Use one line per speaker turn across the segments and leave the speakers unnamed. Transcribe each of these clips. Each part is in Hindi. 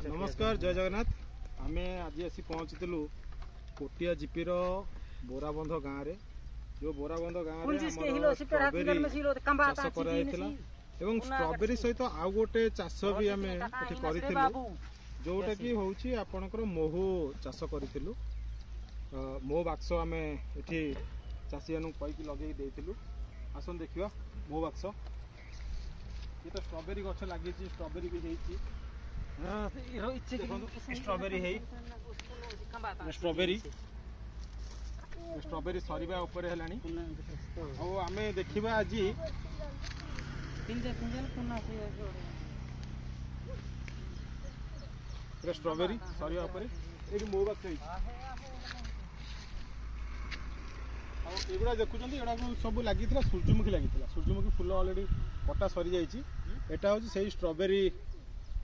नमस्कार जय जगन्नाथ आम आज आसी पहुँची कोटिया जीपीर बोराबंध गाँव में जो बोराबंध गाँव में स्ट्रॉबेरी सहित आउ गोटे चाष भी आम जोटा कि हूँ आपणकर महू चाष करूँ मो बाक्स आम ये चाषी मानू कहीकि लगे आसन देखा मो बाक्स ये तो स्ट्रॉबेरी गछ लगी स्ट्रॉबेरी भी स्ट्रॉबेरी स्ट्रॉबेरी स्ट्रॉबेरी सरीबा ऊपर है आम देखा आज स्ट्रॉबेरी सरीबा ऊपर ये मो बाक्स एगुड़ा देखुं एगुड़ा सब लगी सूर्यमुखी लगी सूर्यमुखी फूल ऑलरेडी कटा सरी जाइए एटा हूँ से स्ट्रॉबेरी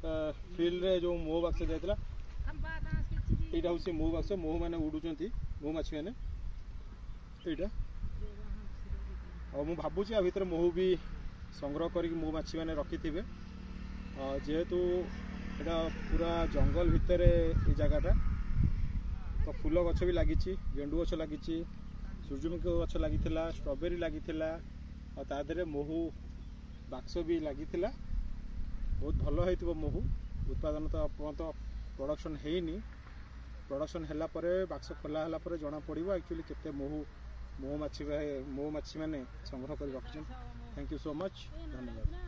फील्ड रे जो मो बाक्स जाइला यहाँ हूँ मो बाक्स महू मैंने उड़ुंट मो माछी मैंने यहाँ और भावुँ आ भर महू भी संग्रह कर मो माछी मैंने रखि थे जेहेतु यहाँ पूरा जंगल भितर ये जगहटा तो फूल गछ भी लगी गेंडु गछ लगी सूर्यमुखी गछ लगी स्ट्रॉबेरी लगी तादे महू बाक्स भी लगी बहुत भल हो महू उत्पादन तो अपना प्रोडक्शन है प्रोडक्शन है बाक्स खोला है जना पड़ो एक्चुअली केते महू मो माछी मैंने संग्रह कर रखी थैंक यू सो मच धन्यवाद।